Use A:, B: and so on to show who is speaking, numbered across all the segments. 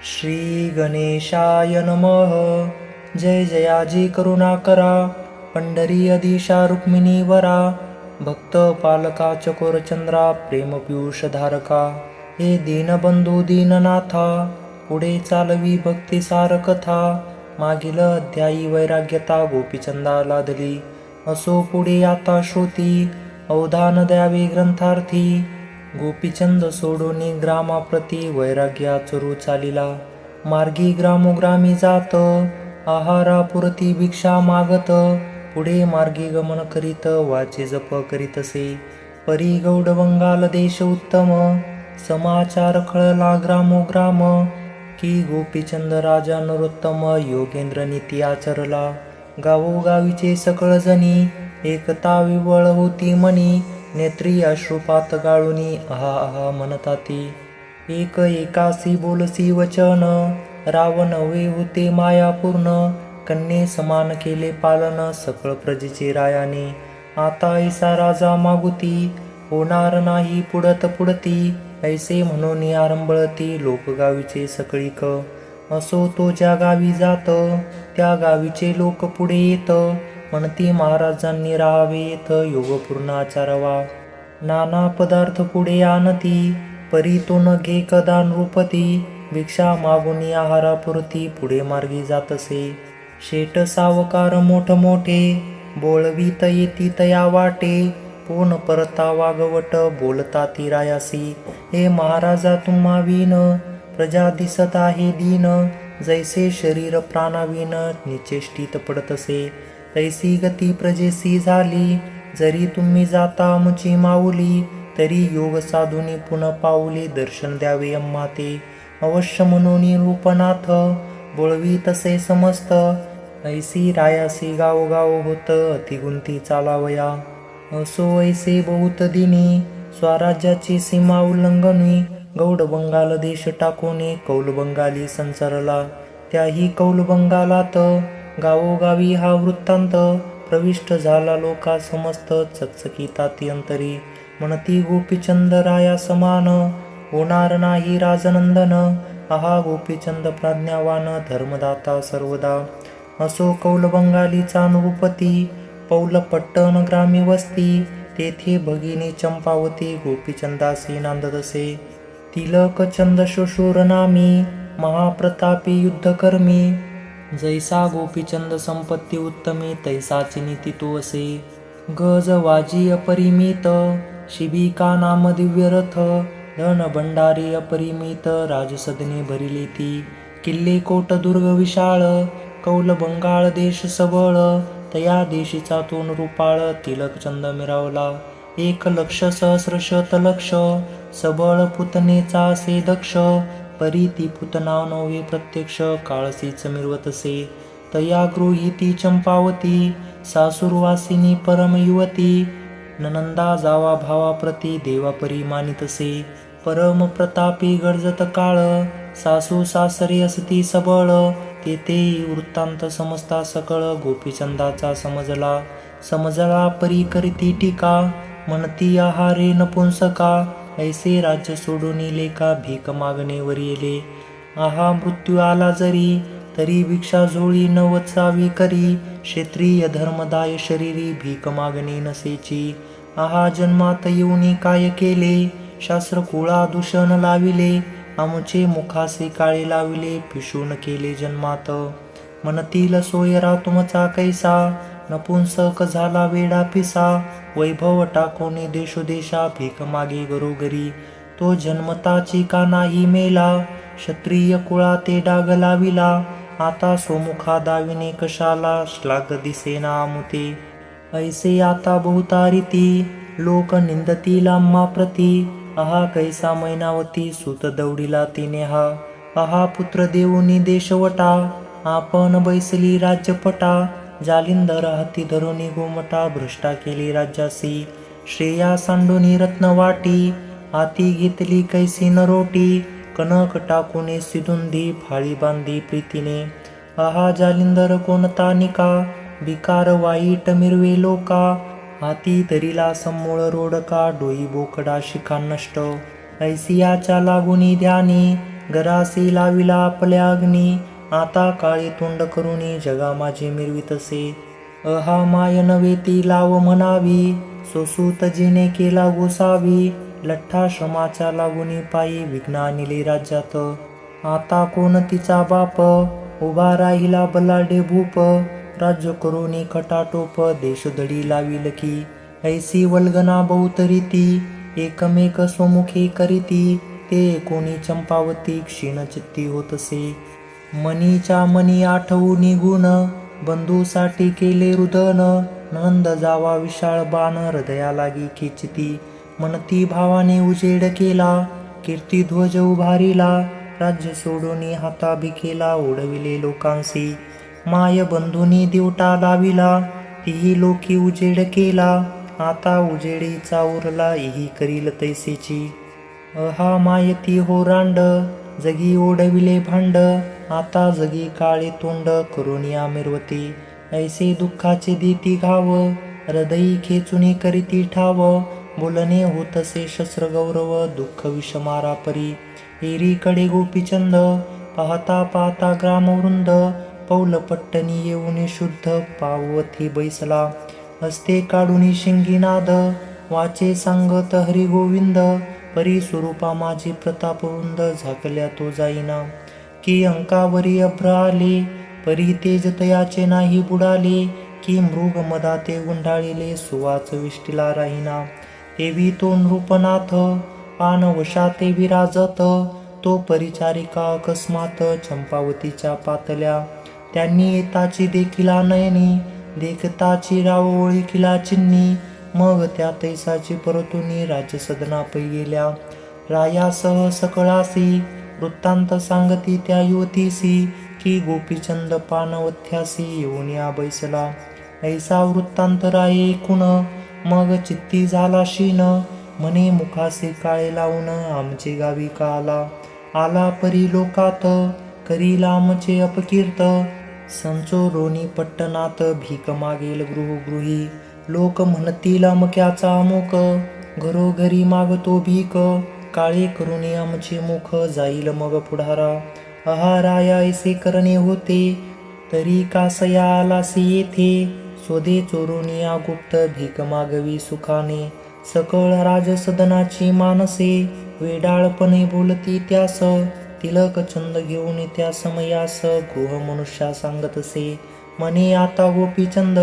A: श्री गणेशाय नमः. जय जयाजी करुणाकरा, पंढरी अधीशा रुक्मिणी वरा, भक्त पालका चकोरचंद्रा, प्रेम पियुष धारका, हे दीनबंधू दीननाथा, पुढे चालवी भक्तिसार कथा, मागील अध्यायी वैराग्यता गोपीचंदा लादली, असो पुढे आता श्रोती, अवधान द्यावे ग्रंथार्थी. गोपीचंद सोडोनी ग्रामाप्रती वैराग्य आचरू चालिला, मार्गी ग्रामोग्रामी जात, आहारापुरती भिक्षा मागत, पुढे मार्गी गमन करीत वाचे जप करीतसे. परी गौड बंगाल देश उत्तम, समाचार कळला ग्रामोग्राम, की गोपीचंद राजा नरोत्तम योगेंद्र नीती आचरला. गावोगावीचे सकळ जणी एकता विवळ होती मनी, नेत्री अश्रुपात गाळुनी आहा आहा म्हणताती. एक एकासी बोलसी वचन, रावण वे होते मायापूर्ण, कन्ये समान केले पालन सकळ प्रजेचे रायाने. आता ऐसा राजा मागुती, होणार नाही पुढत पुढती, ऐसे म्हणून आरंभळती लोकगावीचे सकळीक. असो तो ज्या गावी जात, त्या गावीचे लोक पुढे येत, म्हणती महाराजांनी राहावे येत योगपूर्ण आचारवा. नाना पदार्थ पुढे आणती, परी तो न घे कदा नृपती, भिक्षा मागुनी आहारापुरती पुढे मार्गी जातसे. शेट सावकार मोठमोठे, बोलवीत येती तया वाटे, पोन परता वागवट बोलता ती रायासी. हे महाराजा तुम्हा विन, प्रजा दिसत आहे दीन, जैसे शरीर प्राणाविन निचेष्टित पडतसे, तैसी गती प्रजेसी झाली. जरी तुम्ही जाता आमची माऊली, तरी योग साधुनी पुन्हा पाऊली दर्शन द्यावे अम्मा ते. अवश्य म्हणून रूपनाथ, बोलवी तसे समस्त, ऐसी रायासी गावोगाव होत अतिगुंती चालावया. असो ऐसे बहुत दिनी, स्वराज्याची सीमा उल्लंघनी, गौड बंगाल देश टाकोने कौल बंगाली संचरला. त्याही कौल बंगालात गावोगावी हा वृत्तांत प्रविष्ट झाला लोका समस्त चकचकीताती अंतरी. म्हणती गोपीचंद राया समान, होणार नाही राजनंदन, आहा गोपीचंद प्रज्ञावान धर्मदाता सर्वदा. असो कौल बंगालीचा नृपती, पौल पट्टण ग्रामी वस्ती, तेथे भगिनी चंपावती गोपीचंदासी नांदतसे. तिलक चंद शशूर नामी, महाप्रतापी युद्धकर्मी, जैसा गोपीचंद संपत्ती उत्तमी तैसाची नीती तो असे. गज वाजी अपरिमित, शिबिका नाम दिव्य रथ, धन भंडारी अपरिमित राजसदने भरिली ती. किल्ले कोट दुर्ग विशाळ, कौल बंगाळ देश सबळ, तया देशीचा तो नृपाळ तिलकचंद मिरावला. 1,00,000 सहस्र शतलक्ष, सबळ पुतनेचा असे दक्ष, परी ती पुतना नव्हे प्रत्यक्ष काळसीच मिरवतसे. तया गृहीती चंपावती, सासूरवासिनी परम युवती, ननंदा जावा भावाप्रती देवापरी मानितसे. परम प्रतापी गर्जत काळ, सासू सासरे असती सबळ, तेथे वृत्तांत समजता सकळ गोपीचंदाचा समजला परी करीती टीका, म्हणती आहारे नपुंसका, ऐसे राज्य सोडून लेका भीक मागणे वर येले. आहा मृत्यू आला जरी, तरी भिक्षा झोळी न वचावी करी, क्षेत्रीय धर्मदाय शरीरी भीक मागणे नसेची. आहा जन्मात येऊनी काय केले, शास्त्र कुळा दूषण लाविले, आमचे मुखासे काळे लाविले, पिशून केले जन्मात. म्हणतील सोयरा तुमचा कैसा, नपुंसक झाला वेडा पिसा, वैभव टाकोने देशोदेशा भीक मागे घरोघरी. तो जन्मताची का नाही मेला, क्षत्रिय कुळा ते डाग लाविला, आता सोमुखा दाविने कशाला, श्लाघ दिसेना आमुते. ऐसे आता बहुतारिती, लोक निंदतील आम्हा प्रती, आहा कैसा मैनावती सूत दौडीला तिने हा. आहा पुत्र देऊनी देशवटा, आपण बैसली राज्यपटा, जालिंदर हाती धरुनी गोमटा, भ्रष्टा केली राज्यासी. श्रेया सांडोनी रत्नवाटी, हाती घेतली कैसी नरोटी, कनक टाकुने सिधुंदी फाळी बांधी प्रीतीने. आहा जालिंदर कोणता निका, बिकार वाईट मिरवे लोका, हाती धरिला समूळ रोडका, डोई बोकडा शिखा नष्ट. ऐसियाच्या लागुनी ध्यानी, गरासी लाविला आपल्या अग्नी, आता काळी तोंड करुनी जगा माझे मिरवितसे. अहा माय नव्हे ती लाव म्हणावी, सोसूत जिने केला गोसावी. लठ्ठा श्रमाच्या लागुनी पायी विघ्न आणले राज्यात. आता कोण तिचा बाप, उभा राहिला बलाढ्य भूप. राज्य करुनी खटाटोप, देशधडी लाविल की. ऐसी वल्गना बहुत रीती, एकमेक स्वमुखी करीती. ते कोणी चंपावती क्षीणचित्ती होतसे. मनीच्या मनी आठवूनी गुण, बंधूसाठी केले रुदन. नंद जावा विशाळ बाण, हृदया लागी खेचिती. म्हणती भावाने उजेड केला, कीर्तिध्वज उभारिला. राज्य सोडूनी हाता भिकेला, ओढविले लोकांसी. माय बंधूनी दिवटा लाविला, तीही लोकी उजेड केला. आता उजेडीचा उरला, इही करील तैसेची. अहा मायती हो रांड, जगी ओढविले भांड. आता जगी काळे तोंड, करुनिया मिरवते. ऐसे दुःखाचे देती घाव, हृदयी खेचुनी करीती ठाव. बोलणे होतसे शस्त्र गौरव, दुःख विषमारा परी. एरीकडे गोपीचंद, पाहता पाहता ग्रामवृंद. पौल पट्टणी येऊनी शुद्ध, पावती बैसला. हस्ते काढुनी शिंगीनाद, वाचे सांगत हरी गोविंद. परी स्वरूपा माझी प्रतापवृंद, झाकल्या तो जाईना. की अंकावरी अभ्र आले, परी तेज तयाचे नाही बुडाले. की मृग मदाते गुंडाळिले, सुवाच विष्टीला राहीना. तेवी तो नृपनाथ, पान वशाते विराजत. तो परिचारिका अकस्मात, चंपावतीच्या पातल्या. त्यांनी येताची देखिला नयनी, देखताची राव ओळखिला चिन्नी. मग त्या तैसाची परतुनी, राज्यसदना पै गेल्या. रायासह सकळासी, वृत्तांत सांगती त्या युवतीसी. की गोपीचंद पानवथ्यासी, येऊन या बैसला. ऐसा वृत्तांत राये ऐकून, मग चित्ती झाला शीन. म्हणे मुखासे काळे लावून, आमचे गावी का आला. आला परी लोकात, करीला आमचे अपकीर्त. संचोरोनी पट्टणात, भीक मागेल गृहोगृही. लोक म्हणतील अमक्याचा अमुक, घरोघरी मागतो भीक. काळे करुणी आमचे मुख, जाईल मग पुढारा. अहा राया ऐसे करणे होते, तरी कासया आलासी येथे. स्वदे चोरुनिया गुप्त, भीक मागवी सुखाने. सकळ राजसदनाची मानसे, वेडाळपणे बोलती त्यास. तिलक चंद घेऊन त्या समयास, गृह मनुष्या सांगतसे. म्हणे आता गोपीचंद,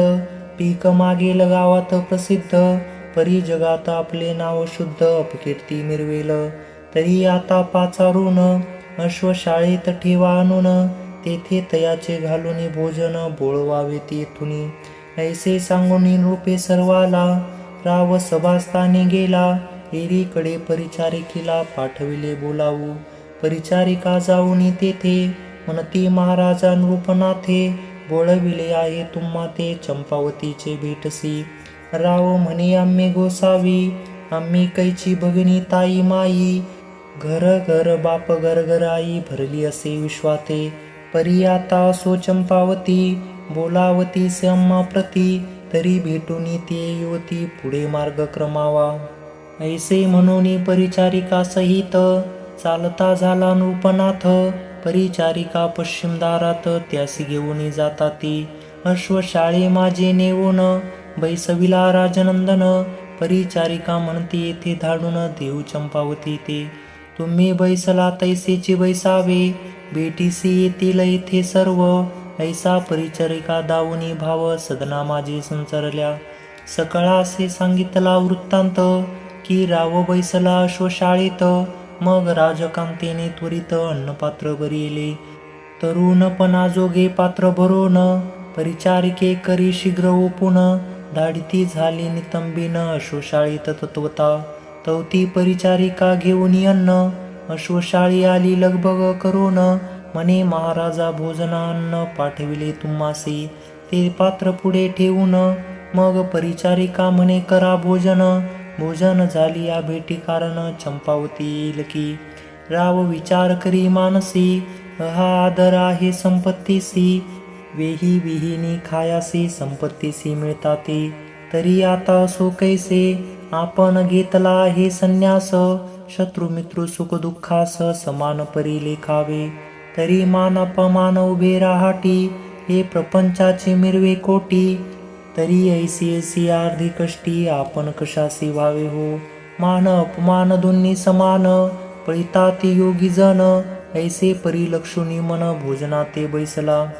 A: पीक मागेल गावात प्रसिद्ध. परी जगात आपले नाव शुद्ध, अपकीर्ती मिरवेल. तरी आता पाचारून, अश्वशाळेत ठेवा आणून. तेथे तयाचे घालूनी भोजन, बोळवावे तेथुनी. ऐसे सांगुनी नृपे सर्वाला, राव सभास्थानी गेला. एरीकडे परिचारिकेला, पाठविले बोलावू. परिचारिका जाऊनी तेथे, म्हणती महाराजा नृपनाथे. बोळविले आहे तुम्हा ते, चंपावतीचे भेटसी. राव म्हणे आम्ही गोसावी, आम्ही कैची भगिनी ताई माई. घर घर बाप गरगराई, भरली असे विश्वाते. परी आता असो चंपावती, बोलावती से अम्मा प्रती. तरी भेटूनी ते युवती, पुढे मार्ग क्रमावा. ऐसे म्हणून परिचारिका सहित, चालता झाला नृपनाथ. परिचारिका पश्चिम दारात, त्यासी घेऊन जाता ती. अश्वशाळे माझे नेवून, बैसविला राजनंदन. परिचारिका म्हणते येथे धाडून, देऊ चंपावती ते. तुम्ही बैसला तैसेची बैसावे, बेटीसी येतील येथे सर्व. ऐसा परिचारिका दावुनी भाव, सदना माझे संचरल्या. सकळासे सांगितला वृत्तांत, की राव बैसला अश्वशाळेत. मग राजकांतेने त्वरित, अन्नपात्र भरिले. तरुणपणा जोगे पात्र भरून, परिचारिके करी शीघ्र ओपून. धाडिती झाली नितंबीन, अश्वशाळेत तत्वता. तवती परिचारिका घेऊन अन्न, अश्वशाळी आली लगबग करून. म्हणे महाराजा भोजना अन्न, पाठविले तुम्हासी. ते पात्र पुढे ठेवून, मग परिचारिका म्हणे करा भोजन. भोजन झाली या भेटी कारण, चंपावती येईल की. राव विचार करी मानसी, अहा आदर आहे संपत्तीसी. वेही विहिनी खायासी, संपत्तीसी मिळताती. तरी आता असो कैसे, आपण घेतला आहे संन्यास. शत्रु मित्र सुख दुःखास समान परी लेखावे. तरी मान अपमान उभे राहाटी, हे प्रपंचाचे मिरवे कोटी. तरी ऐसी ऐसी अर्धी कष्टी, आपण कशासी व्हावे हो. मान अपमान दोन्ही समान, पळिताती योगी जन. ऐसे परिलक्षुनी मन, भोजनाते बैसला.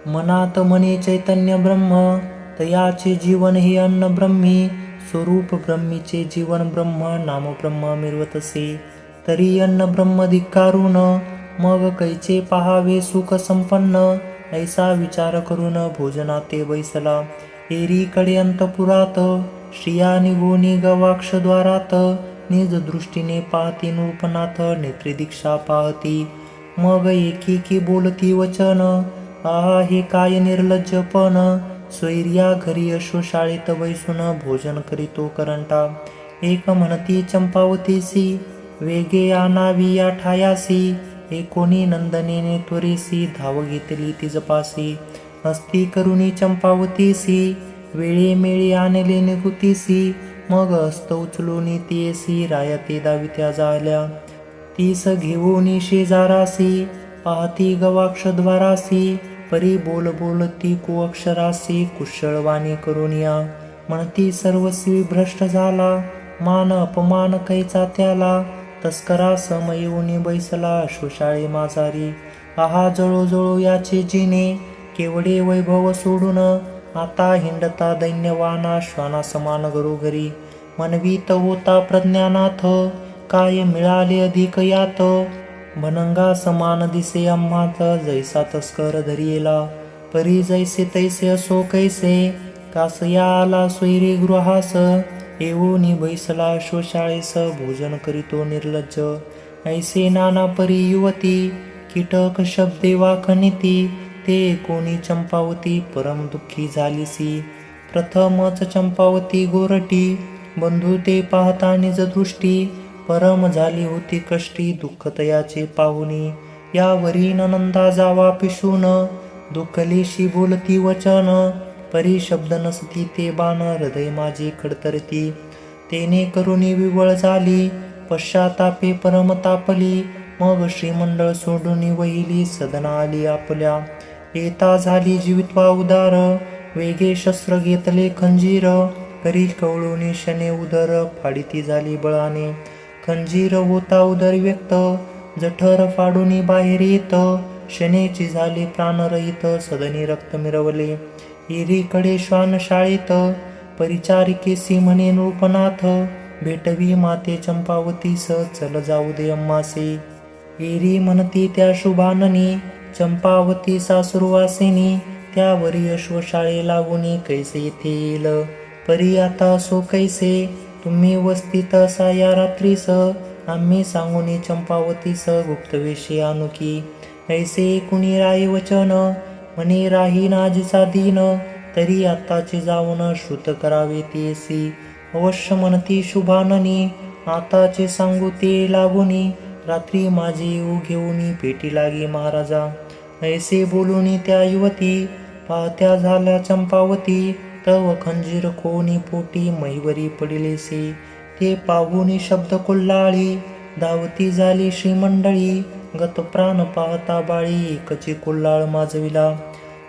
A: मनात म्हणे चैतन्य ब्रह्म, तयाचे जीवन हे अन्न ब्रह्मी. स्वरूप ब्रह्मीचे जीवन ब्रह्म, नाम ब्रह्म मिरवतसे. तरी अन्न ब्रह्म धिक्कारून, मग कैचे पहावे सुख संपन्न. ऐसा विचार करून भोजनाते बैसला. एरीकडे अंतपुरात, स्त्रिया निघोनी गवाक्षद्वारात. निज दृष्टीने पाहती नृपनाथ, नेत्री दीक्षा पाहती. मग एकेकी बोलती वचन, आहा हे काय निर्लज्जपण. स्वैर्या घरी अश्वशाळेत बैसून, भोजन करीतो करंटा. एक म्हणती चंपावतीसी, वेगे आणावी या ठायासी. एकोणी नंदनेने त्वरेसी, धाव घेतली तिजपासी. हस्ती करुणी चंपावतीसी, वेळे मेळे आणले निघुतीसी. मग हस्त उचलून तियेसी, राया ते दावित्या झाल्या. तीस घेऊनी शेजारासी, पाहती गवाक्षद्वारासी. परी बोल बोलती कुअक्षरासी, कुशळवाणी करून या. म्हणती सर्वस्वी भ्रष्ट झाला, मान अपमान कैचा त्याला. तस्करा सम येऊनी बैसला, अश्वशाळे माझारी. आहा जळो जळो याचे जिने, केवढे वैभव सोडून. आता हिंडता दैन्यवाना, श्वाना समान घरोघरी. मनवीत होता प्रज्ञानाथ, काय मिळाले अधिक यात. भनंगा समान दिसे आम्हात, जैसा तस्कर धरियेला. परी जैसे तैसे असो कैसे, कासया आला स्वैरे गृहास. येऊनी बैसला अश्वशाळेस, भोजन करीतो निर्लज्ज. ऐसे नाना परी युवती, कीटक शब्दे वाखनिती. ते कोणी चंपावती, परम दुःखी झालीसी. प्रथमच चंपावती गोरटी, बंधू ते पाहता निज दृष्टी. परम झाली होती कष्टी, दुःख तयाचे पाहुनी. यावरी नंदा जावा पिशून, दुःखलेशी बोलती वचन. परी शब्द नसती ते बाण, हृदय माझी खडतरती. तेने करुणी विवळ झाली, पश्चातापे परम तापली. मग श्रीमंडळ सोडून वहिली, सदना आली आपल्या. येता झाली जीवित्वा उदार, वेगे शस्त्र घेतले खंजीर. करी कवळूनी शने उदर, फाडिती झाली बळाने. खंजीर होता उदर व्यक्त, जठर फाडूनी बाहेर येत. शनेची झाली प्राणरहित, सदनी रक्त मिरवले. एरीकडे श्वान शाळेत, परिचारिकेसी म्हणे नृपनाथ. भेटवी माते चंपावतीस, चल जाऊ दे अम्मासे. एरी म्हणती त्या शुभाननी, चंपावती सासुरवासिनी. त्यावरी अश्वशाळे लागुनी, कैसे येथे येईल. परी आता सो कैसे, तुम्ही वस्तीत असा या रात्रीस. आम्ही सांगुनी चंपावतीस, गुप्तवेशी आणुकी. ऐसे कुणी राही वचन, म्हणे राही नाजीचा दीन. तरी आताचे जाऊन श्रुत करावे तेसी. अवश्य म्हणती शुभाननी, आताचे सांगू ते लागुनी. रात्री माझी येऊ घेऊनी, पेटी लागी महाराजा. ऐसे बोलूनी त्या युवती, पाहत्या झाल्या चंपावती. तव खंजीर कोणी पोटी, महिवरी पडिलेसे. ते पाहुनी शब्द कोल्हाळी, धावती झाली श्रीमंडळी. गत प्राण पाहता बाळी, एकची कोल्हाळ माजविला.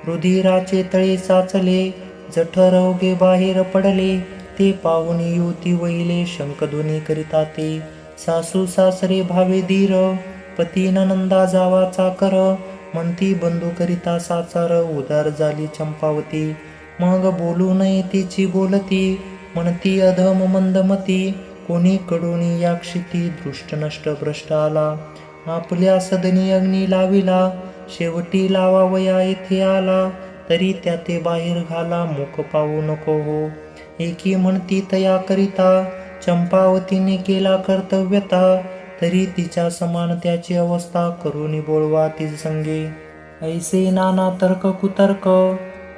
A: रुधिराचे तळे साचले, जठर ओगे बाहेर पडले. ते पाहुनी युवती वहिले, शंखध्वनी करिता ते. सासू सासरे भावे धीर, पती नंदा जावा चाकर. म्हणती बंधू करिता साचार, उदार झाली चंपावती. मग बोलू नये तिची बोलती, म्हणती अधम मंदमती. कोणी कडोनी या क्षिती, दृष्ट नष्ट भ्रष्ट आला. आपल्या सदनी अग्नी लाविला, शेवटी लावावया येथे आला. तरी त्या ते बाहेर घाला, मुख पाहू नको हो. एकी म्हणती तया करिता, चंपावतीने केला कर्तव्यता. तरी तिच्या समान त्याची अवस्था, करुणी बोलवा तिज संगे. ऐसे नाना तर्क कुतर्क,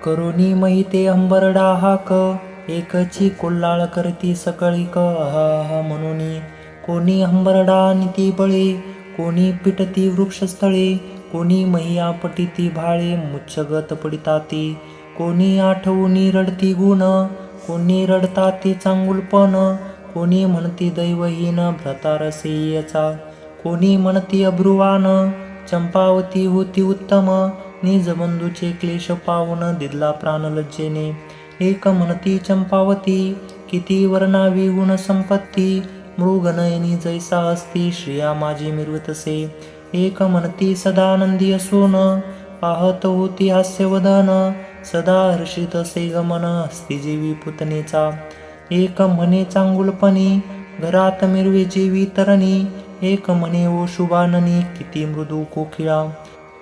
A: करुणी महिते अंबरडा हाक. एकची कोल्हाळ करती सकळीक, आहा म्हणूनी. कोणी हंबरडा नीती बळे, कोणी पिटती वृक्षस्थळे. कोणी मही आपटिती भाळे, मुच्छगत पडिताती. कोणी आठवूनी रडती गुण, कोणी रडता ते चांगुलपण. कोणी म्हणती दैवहीन भ्रतारसेयचा, कोणी म्हणती अब्रुवान चंपावती होती उत्तम, निज बंधूचे क्लेश पावून दिदला प्राण लज्जेने. एक म्हणती चंपावती किती वर्णावी गुण संपत्ती, मृगनयनी जैसा असती श्रिया माझी मिरवतसे. एक म्हणती सदानंदी असून पाहत होती हास्यवदन, सदा हर्षित असे गमन हस्ती जीवी पुतनेचा. एक म्हणे चांगुलपणी घरात मिरवे जीवी तरणी, एक म्हणे ओ शुभाननी किती मृदू कोकिळा.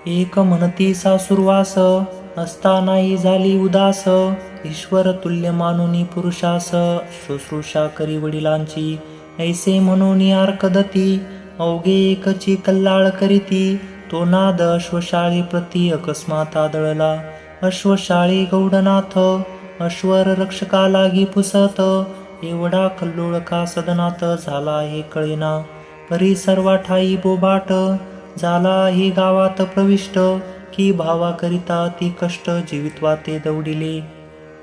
A: एक म्हणती सासुरवास असतानाही झाली उदास, ईश्वर तुल्य मानुनी पुरुषास शुश्रूषा करी वडिलांची. ऐसे म्हणून आर्कदती अवघे एकची कल्लाळ करीती, तो नाद अश्वशाळी प्रती अकस्मात आदळला. अश्वशाळी गौडनाथ अश्वर रक्षका लागी पुसत, एवढा कल्लोळ का सदनात झाला हे कळेना. परी सर्वा ठाई बोबाट झाला हे गावात प्रविष्ट, की भावाकरिता ती कष्ट जीवित्वा ते दौडिले.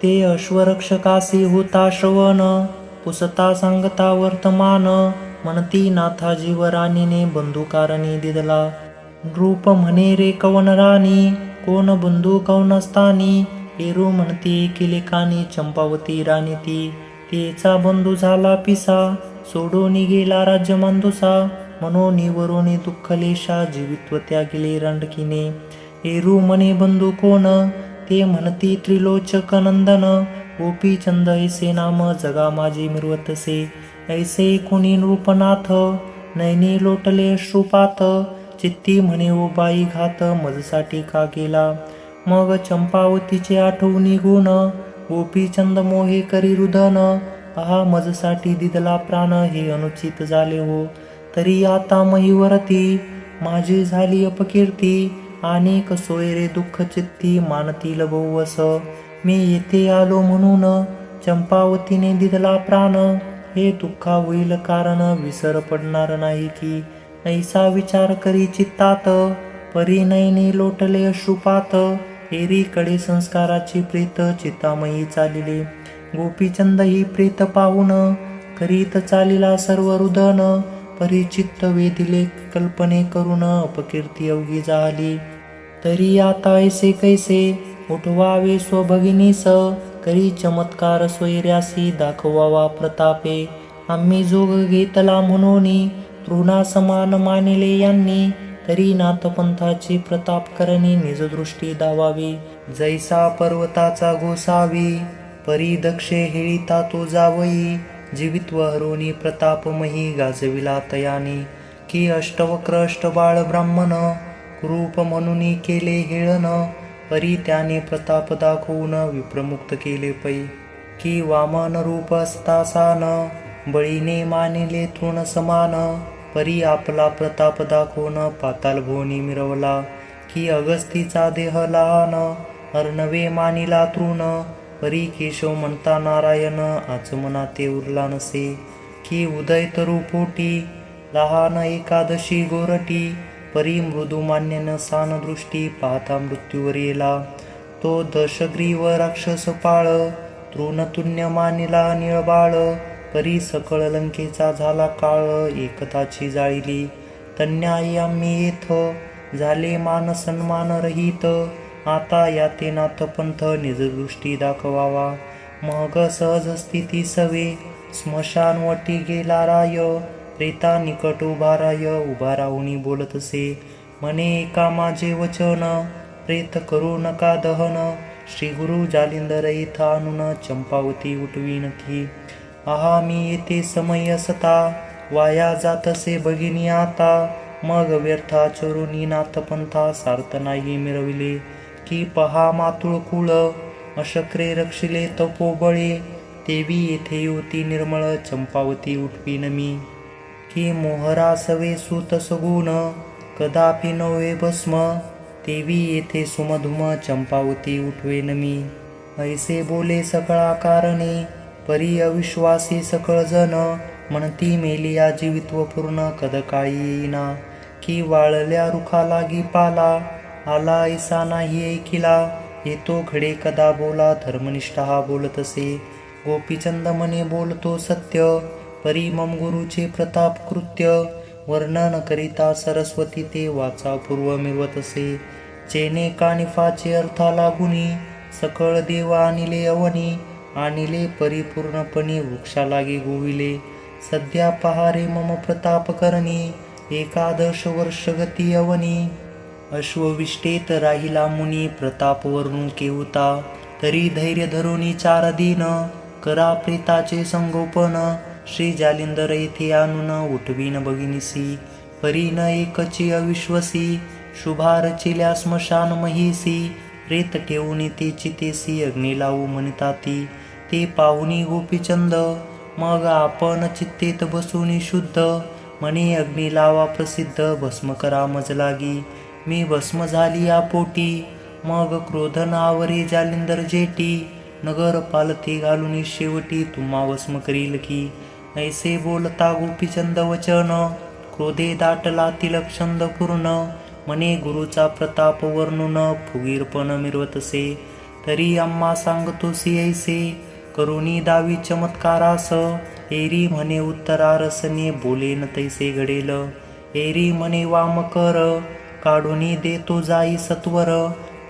A: ते अश्वरक्षकासी होता श्रवण, पुसता सांगता वर्तमान, म्हणती नाथा जीवराणीने बंधुकारणी दिदला. रूप म्हणे रे कवन राणी कोण बंधू कौनस्थानी, एरू म्हणती किलेकानी चंपावती राणी ती. तिचा बंधू झाला पिसा सोडून गेला राज्य मांदुसा, मनोनी वरुणी दुःखलेशा जीवित्व त्यागिले रांडकीने. एरू म्हणे बंधू कोण ते म्हणती त्रिलोचक नंदन, गोपीचंद ऐसे नाम जगा माझे मिरवतसे. ऐसे कोणी नृपनाथ नैनी लोटले अश्रुपात, चित्ती म्हणे ओ बाई घात मजसाठी का केला. मग चंपावतीचे आठवणी गुण गोपीचंद मोहे करी रुदन, आहा मजसाठी दिदला प्राण हे अनुचित झाले हो. तरी आता महिवरती माझी झाली अपकीर्ती, अनेक सोयरे दुःख चित्ती मानतील बहुवस. मी येथे आलो म्हणून चंपावतीने दिदला प्राण, हे दुःखा होईल कारण विसर पडणार नाही की. ऐसा विचार करी चित्तात परी नयनी लोटले अश्रुपात, एरीकडे संस्काराची प्रीत चित्तामयी चालिले. गोपीचंद ही प्रीत पाहून करीत चालिला सर्व रुदन, परिचित्त वेधिले कल्पने करून अपकीर्ती अवघी झाली. तरी आता ऐसे कैसे उठवावे स्वभगिनीस, करी चमत्कार सोयऱ्यासी दाखवावा प्रतापे. आम्ही जोग घेतला म्हणून तृणा समान मानिले यांनी, तरी नाथपंथाची प्रताप करणी निजदृष्टी दावावी. जैसा पर्वताचा गोसावी परी दक्षे हेळिता तो जावई, जीवित्व हरोनी प्रतापमही गाजविला तयाने. की अष्टवक्र अष्टबाळ ब्राह्मण कुरूप म्हणून केले हेळन, परी त्याने प्रताप दाखवून विप्रमुक्त केले पै. की वामन रूप असतासान बळीने मानिले तृण समान, परी आपला प्रताप दाखवून पाताल भुवनी मिरवला. की अगस्तीचा देह लहान अर्णवे मानिला तृण, परी केशव म्हणता नारायण आचमना ते उरला नसे. की उदय तरु पोटी लहान एकादशी गोरटी, परी मृदू मान्यन सान दृष्टी पाहता मृत्यूवर येला. तो दशग्रीव राक्षस पाळ तृणतुन्य मानिला निळबाळ, परी सकळ लंकेचा झाला काळ एकताची जाळिली. तन्यायी आम्ही येथ झाले मान सन्मान रहित, आता याते नाथपंथ निजदृष्टी दाखवावा. मग सहज स्थिती सवे स्मशानवटी गेला राय, प्रेता निकट उभा राय उभा राहुनी बोलतसे. म्हणे एका माझे वचन प्रेत करू नका दहन, श्री गुरु जालिंदर येथ आणून चंपावती उठवीन की. आहा मी येथे समय असता वाया जातसे भगिनी आता, मग व्यर्था चरुनी नाथपंथा सार्थ नाही मिरविले. की पहा मातुळ कुळ अशक्रे रक्षिले तपोबळे, देवी येथे युवती निर्मळ चंपावती उठवीन मी. की मोहरा सवे सुत सगुण कदापि नव्हे भस्म, देवी येथे सुमधुम चंपावती उठवेन मी. ऐसे बोले सकळा कारणे परी अविश्वासी सकळ जन, म्हणती मेलिया जीवित्व पूर्ण कदकाळी येईना. की वाळल्या रुखा लागी पाला आला ऐसा नाही ऐकिला, येतो घडे कदा बोला धर्मनिष्ठ हा बोलतसे. गोपीचंद म्हणे बोलतो सत्य परी मम गुरुचे प्रताप कृत्य वर्णन करिता सरस्वती ते वाचा पूर्व मिळवतसे. चेने कानिफाचे अर्था लागुनी सकळ देव आणिले अवनी. आणिले परिपूर्णपणे वृक्षा लागे गोविले. सध्या पहारे मम प्रताप करणी एकादश वर्ष गती अवनी. अश्वविष्टेत राहिला मुनी प्रताप वर्णू केवता. तरी धैर्य धरुनी 4 दिन करा प्रेताचे संगोपन. श्री जालिंदर येथे आणून उठवीन भगिनीसी. परी न एकची अविश्वसी शुभार चिल्या स्मशान महिसी. प्रेत ठेवून ते चितेसी अग्नी लावू म्हणताती. ते पाहुनी गोपीचंद मग आपण चित्तेत बसून शुद्ध. म्हणे अग्नी लावा प्रसिद्ध भस्म करा मज लागी. मी भस्म झाली या पोटी मग क्रोधन आवरे जालिंदर जेटी. नगर पालथे घालून शेवटी तुम्हा भस्म करील की. ऐसे बोलता गोपीचंद वचन क्रोधे दाटला तिलक छंद पूर्ण. म्हणे गुरुचा प्रताप वर्णून फुगीरपण मिरवतसे. तरी आम्हा सांगतोसी ऐसे करुणी दावी चमत्कारास. एरी म्हणे उत्तरारसने बोलेन तैसे घडेल. एरी म्हणे वाम कर काढूनी देतो जाई सत्वर.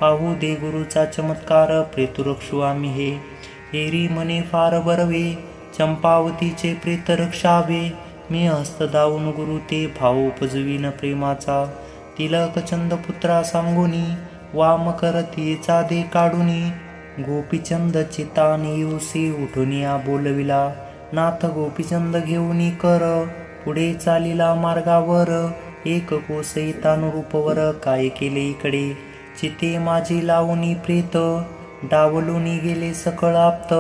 A: पाहू दे गुरुचा चमत्कार प्रेतुरक्षू आम्ही हे. एरी म्हणे फार बरवे चंपावतीचे प्रेत रक्षावे. मी हस्त दावून गुरु ते भाव उपजवीन प्रेमाचा. तिलक चंद पुत्रा सांगुनी वाम कर तिचा दे काढुनी. गोपीचंद चितान येऊसी उठुनिया बोलविला. नाथ गोपीचंद घेऊनी कर पुढे चालिला मार्गावर. एक कोस येतानुरूपवर काय केले इकडे. चिते माझी लावूनी प्रेत डावलूनी गेले सकळ आप्त.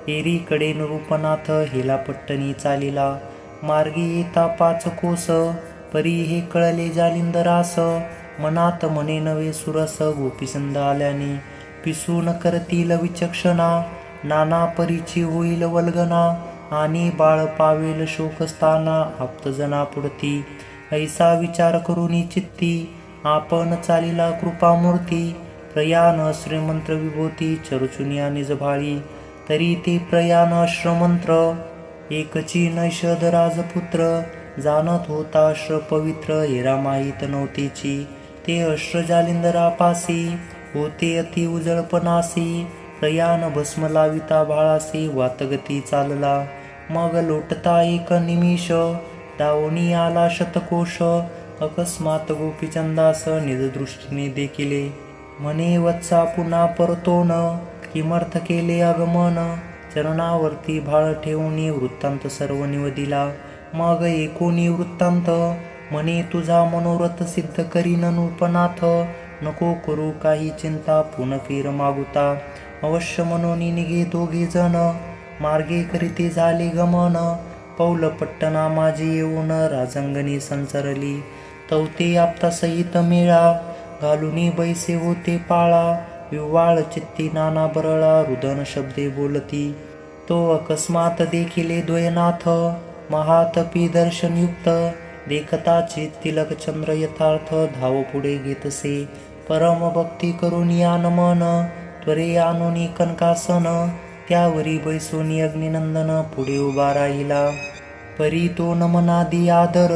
A: एरीकडे नृपनाथ हेला पट्टणी चालिला. मार्गी येता 5 कोस परी हे कळले जालिंदरास. मनात म्हणे नवे सुरस गोपीचंद आल्याने. पिसून करतील विचक्षणा नाना परीची होईल वल्गना. आणि बाळ पावेल शोकस्थाना आप्तजना पुढती. ऐसा विचार करुनी चित्ती आपण चालिला कृपामूर्ती. प्रयाण श्रीमंत्र विभूती चरचुनिया निजभाळी. तरी ते प्रयाण अश्रमंत्र एकची नैषद राजपुत्र. जाणत होता अश्र पवित्र हेरा माहीत नव्हतीची. ते अश्र जालिंदरापासी होते अति उजळपणासी. प्रयाण भस्म लाविता भाळासी वातगती चालला. मग लोटता एक निमिष दावणी आला शतकोश. अकस्मात गोपीचंदास निजदृष्टीने देखिले. म्हणे वत्सा पुन्हा परतोन किमर्थ केले आगमन. चरणावरती भाळ ठेवून वृत्तांत सर्व निवदिला. मग एकोणी वृत्तांत म्हणे तुझा मनोरथ सिद्ध करीन नृपनाथ. नको करू काही चिंता पुन फिर मागुता. अवश्य म्हणून निघे दोघे जण मार्गे करीते झाले गमन. पौल पट्टना माझी येऊन राजंगणी संचरली. तवते आपता सहित मेळा घालुनी बैसे होते पाळा. विव्वाळ चित्ती नाना बरळा रुदन शब्दे बोलती. तो अकस्मात देखिले द्वयनाथ महातपी दर्शनयुक्त. देखताची तिलक चंद्र यथार्थ धाव पुढे घेतसे. परम भक्ती करून यान मन त्वरे आणूनी कनकासन. त्यावरी बैसोनी अग्निनंदन पुढे उभा राहिला. परी तो नमनादी आदर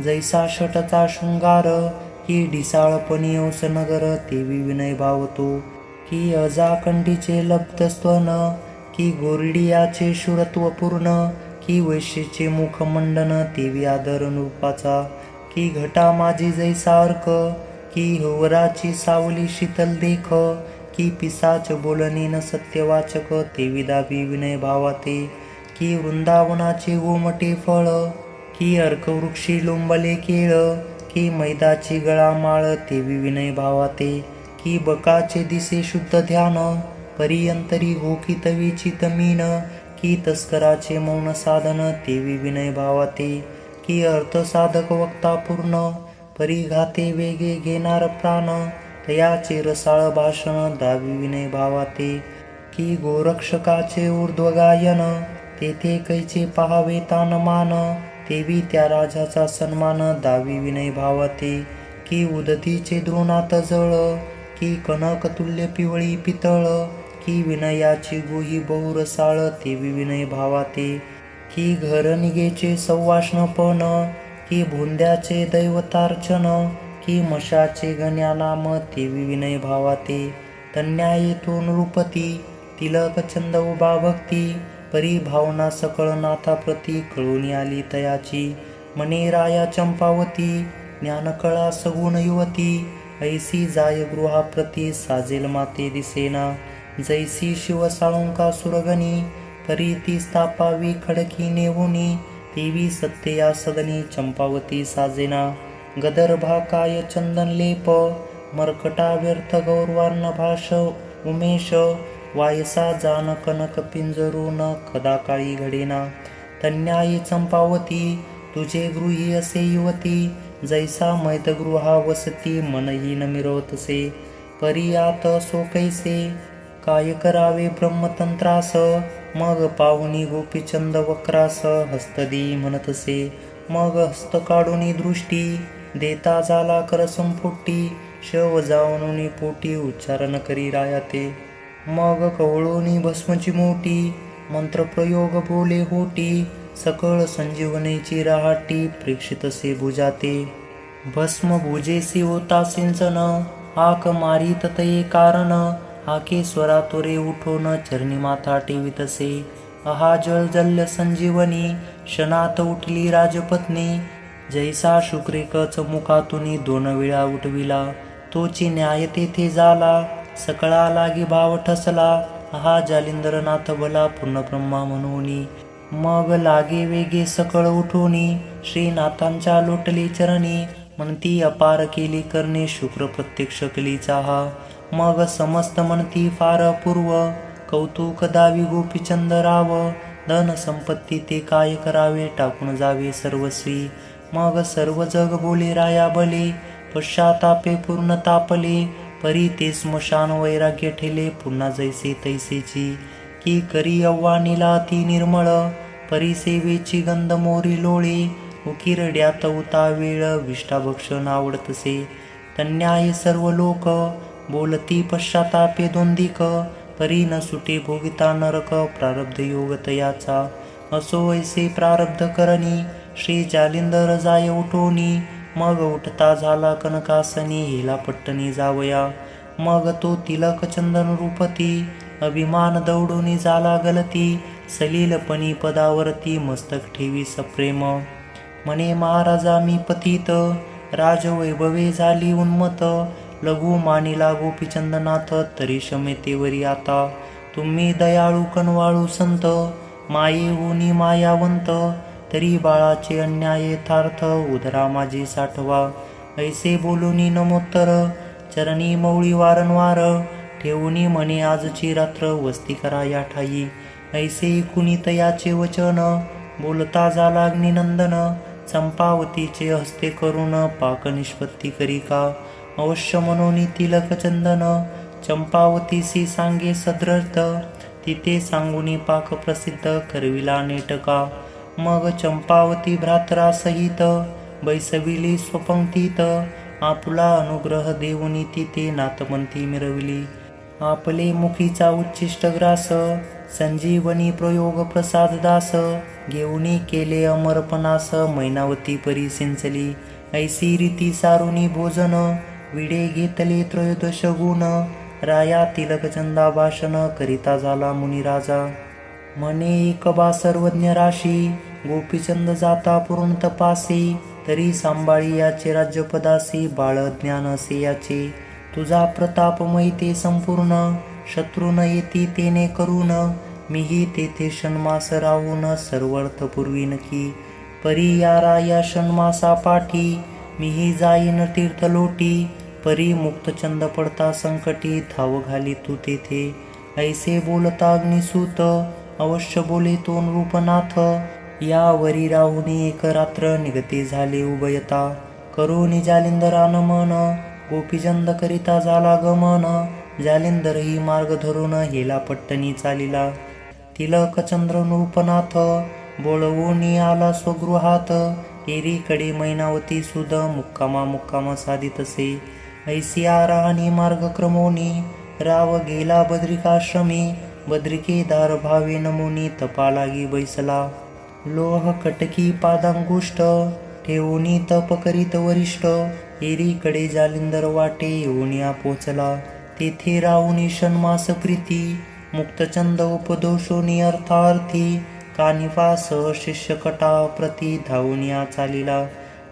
A: जैसा षटचा शृंगार. की ढिसाळपणी औस नगर तेवी विनय भावतो. की अजाकंठीचे लब्धस्वन की गोरडियाचे शूरत्व पूर्ण. की वैश्येचे मुखमंडन तेवी आदर नृपाचा. की घटा माझी जैसा अर्क की हुवराची सावली शीतल देख. की पिसाच बोलणे न सत्यवाचक तेवी दाबी विनय भावाते. की वृंदावनाचे गोमटे फळ की अर्कवृक्षी लोंबले केळ. की मैदाची गळा माळ तेवी विनय भावाते. की बकाचे दिसे शुद्ध ध्यान परियंतरी घोकी तवीची तमीन. की तस्कराचे मौन साधन तेवी विनय भावाते. की अर्थसाधक वक्ता पूर्ण परी घाते वेगे घेणार प्राण. तयाचे रसाळ भाषण दावी विनय भावाते. की गोरक्षकाचे ऊर्ध्व गायन तेथे कैचे पहावे तानमान. तेवी त्या राजाचा सन्मान दावी विनय भावाते. की उदतीचे द्रोणात जळ की कनक तुल्य पिवळी पितळ. की विनयाची गोही बहुरसाळ तेवी विनय भावाते. की घर निघेचे सौवाष्णपण, की भोंद्याचे दैवतार्चन, की मशाचे गण्या नाम तेवी विनय भावाते. तन्यायेतो नृपती तिलक चंद उभा भक्ती, परी भावना सकळ नाथाप्रती कळून आली तयाची. मने राया चंपावती ज्ञानकळा सगुण युवती, ऐसी जाय गृहाप्रती साजेल माते दिसेना. जैसी शिव साळुंका सुरगणी, परी ती स्थापावी खडकी नेवुनी, तेवी सत्य या सदनी चंपावती साजेना. गदर्भा काय चंदन लेप, मर्कटा व्यर्थ गौरवार्ण भाष उमेश, वायसा जान कनक पिंजरून कदा काळी घडेना. तन्यायी चंपावती तुझे गृही असे युवती, जैसा मैदगृहा वसती मनही न मिरवतसे. परी आत सो कैसे काय करावे ब्रह्मतंत्रास, मग पाहुनी गोपीचंद वक्रास हस्तदी म्हणतसे. मग हस्त काढूनी दृष्टी देता झाला कर संपुटी, शव जाऊनी पोटी उच्चारण करी रायाते. मग कवळोनी भस्मची मोठी मंत्रप्रयोग बोले होटी, सकळ संजीवनेची रहाटी प्रेक्षितसे भुजाते. भस्म भुजेसी होता सिंचन, हाक मारीत तये कारण, हाके स्वरा तोरे उठोन चरणी माथा ठेवितसे. अहा जलजल्य संजीवनी क्षणात उठली राजपत्नी, जैसा शुक्रिकच मुखातुनी 2 वेळा उठविला. तोची न्याय तेथे झाला सकळा लागी भाव ठसला, हा जालिंदरनाथ भला पूर्ण ब्रह्मा म्हणूनी. मग लागे वेगे सकळ उठोनी श्रीनाथांच्या लोटली चरणी, म्हणती अपार केली करणे शुक्र प्रत्यक्ष कलीचा हा. मग समस्त म्हणती फार अपूर्व कौतुक दावी गोपीचंद राव, धन संपत्ती ते काय करावे टाकून जावे सर्वस्वी. मग सर्व जग बोले राया भले, पश्चातापे पूर्ण तापले, परी ते स्मशान वैराग्य ठेले पुन्हा जैसे तैसेची. की करी अव्वानीला ती निर्मळ, परी सेवेची गंध मोरी लोळे, उकिरड्यात उता वेळ विष्टाभक्षण आवडतसे. तन्याय सर्व लोक बोलती पश्चातापे दोंदिक, परी न सुटे भोगिता नरक प्रारब्ध योग तयाचा. असो ऐसे प्रारब्ध करणी श्री जालिंदर जाय उठोनी, मग उठता झाला कनकासनी हेला पट्टणी जावया. मग तो तिलक चंदन रूपती अभिमान दौडूनी झाला गलती, सलीलपणी पदावरती मस्तक ठेवी सप्रेम. म्हणे महाराजा मी पतित राजवैभवे झाली उन्मत, लघु मानिला गोपीचंदनाथ तरी क्षमेतेवरी आता. तुम्ही दयाळू कणवाळू संत माये होनी मायावंत, तरी बाळाचे अन्याय यथार्थ उदरा माझी साठवा. ऐसे बोलूनी नमोत्तर चरणी मौळी वारंवार, ठेवूनी म्हणे आजची रात्र वस्ती करा या ठाई. ऐसे कुणी तयाचे वचन बोलता झाला अग्निनंदन, चंपावतीचे हस्ते करून पाक निष्पत्ती करी का. अवश्य म्हणून तिलक चंदन चंपावतीसी सांगे सद्रथ, तिथे सांगुनी पाक प्रसिद्ध करविला नेटका. मग चंपावती भ्रातरा सहित बैसविली स्वपंक्तीत, आपुला अनुग्रह देऊनी तिथे नाथमंती मिरविली. आपले मुखीचा उच्चिष्ट ग्रास संजीवनी प्रयोग प्रसाद दास, घेऊनी केले अमरपणास मैनावती परी सिंचली. ऐसी रीती सारुनी भोजन विडे घेतले त्रयोदश गुण, राया तिलक चंदा भाषण करिता झाला मुनिराजा. म्हणे एकबा सर्वज्ञ राशी गोपीचंद जाता पूर्ण तपासी, तरी सांभाळी याचे राज्यपदासी बाळ ज्ञान असे याचे. तुझा प्रताप मैते संपूर्ण शत्रू न येती तेने करून, मीही तेथे षण्मास राहून सर्वर्थ पुरवीन की. परी या राया षण्मासा पाठी मीही जाईन तीर्थ लोटी, परी मुक्तचंद पडता संकटी धाव घाली तू तेथे. ऐसे बोलता अग्निसूत अवश्य बोले तो नृपनाथ, यावरी राहुनी एक रात्र निगते झाले उभयता. करोनी जालिंदरान मन गोपीचंद करिता झाला गमन, जालिंदरही मार्ग धरून हेला पट्टणी चालिला. तिलक चंद्र नृपनाथ बोलवूनी आला स्वगृहात, एरीकडे मैनावती सुद मुक्कामा साधितसे. ऐसिया राहणी मार्ग क्रमोनी राव गेला बद्रिकाश्रमी, बद्रिके दार भावे नमुनी तपा लागी बैसला. लोह कटकी पादांगुष्ट ठेवूनी तप करीत वरिष्ठ एरीकडे जालिंदर वाटे येऊनिया पोचला तेथे राहुनी षण्मास प्रीती मुक्तचंद उपदोषोनी अर्थार्थी कानिवास शिष्यकटा प्रती धावूनिया चालिला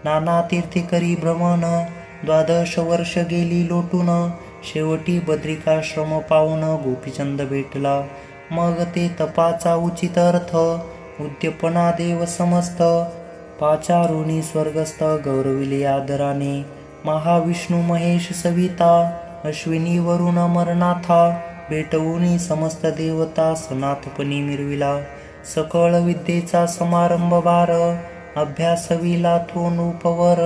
A: नाना तीर्थे करी भ्रमण 12 वर्ष गेली लोटून शेवटी बद्रिकाश्रम पाहून गोपीचंद भेटला मग ते तपाचा उचित अर्थ उद्यपना देव समस्त पाचारुणी स्वर्गस्थ गौरविले आदराने महाविष्णू महेश सविता अश्विनी वरुण अमरनाथा भेटवूनी समस्त देवता सनाथपणी मिरविला सकळ विद्येचा समारंभ वार अभ्यासविला तो नूपवर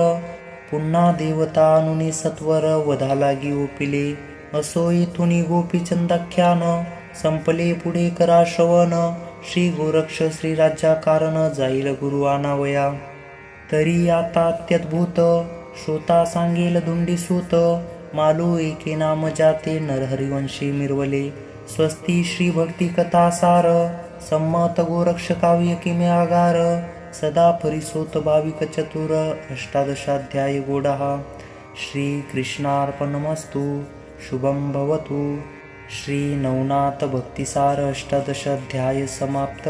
A: पुन्हा देवता अनुनी सत्वर वधा लागी ओपिले असो इथुनी गोपीचंदाख्यान संपले पुढे करा श्रवण श्री गोरक्ष श्री राज्या कारण जाईल गुरु आनावया तरी आता अत्यद्भुत श्रोता सांगेल दुंडी सूत मालू एके नाम जाते नरहरिवंशी मिरवले स्वस्ती श्री भक्ती कथा सार सम्मत गोरक्ष काव्य किमे आगार सदा परिसोत भाविक चतुर अष्टादशाध्याय गोडहा श्री कृष्णार्पणमस्तु शुभं भवतु श्री नवनाथ भक्तिसार अष्टादशाध्याय समाप्त।